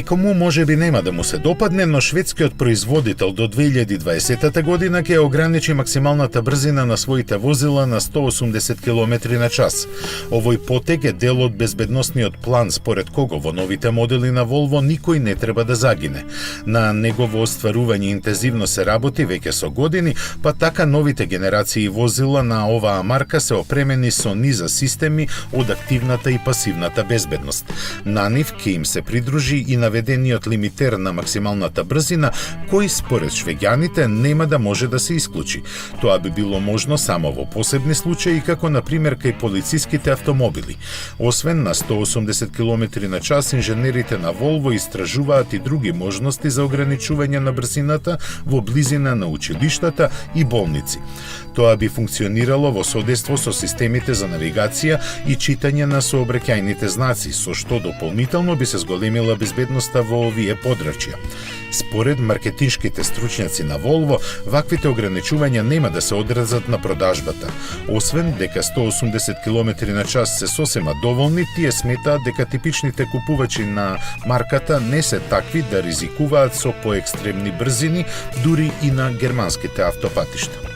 Некому можеби нема да му се допадне, но шведскиот производител до 2020 година ќе ограничи максималната брзина на своите возила на 180 км на час. Овој потег е дел од безбедносниот план според кого во новите модели на Volvo никој не треба да загине. На негово остварување интензивно се работи веќе со години, па така новите генерации возила на оваа марка се опремени со низа системи од активната и пасивната безбедност. На нив ќе им се придружи и наведениот лимитер на максималната брзина, кој според швеѓаните нема да може да се исклучи. Тоа би било можно само во посебни случаи, како на пример кај полициските автомобили. Освен на 180 км на час, инженерите на Volvo истражуваат и други можности за ограничување на брзината во близина на училиштата и болници. Тоа би функционирало во содейство со системите за навигација и читање на сообраќајните знаци, со што дополнително би се зголемила безбедноста во овие подрачја. Според маркетиншките стручњаци на Volvo, ваквите ограничувања нема да се одразат на продажбата. Освен дека 180 км на час се сосема доволни, тие сметаат дека типичните купувачи на марката не се такви да ризикуваат со поекстремни брзини, дури и на германските автопатишта.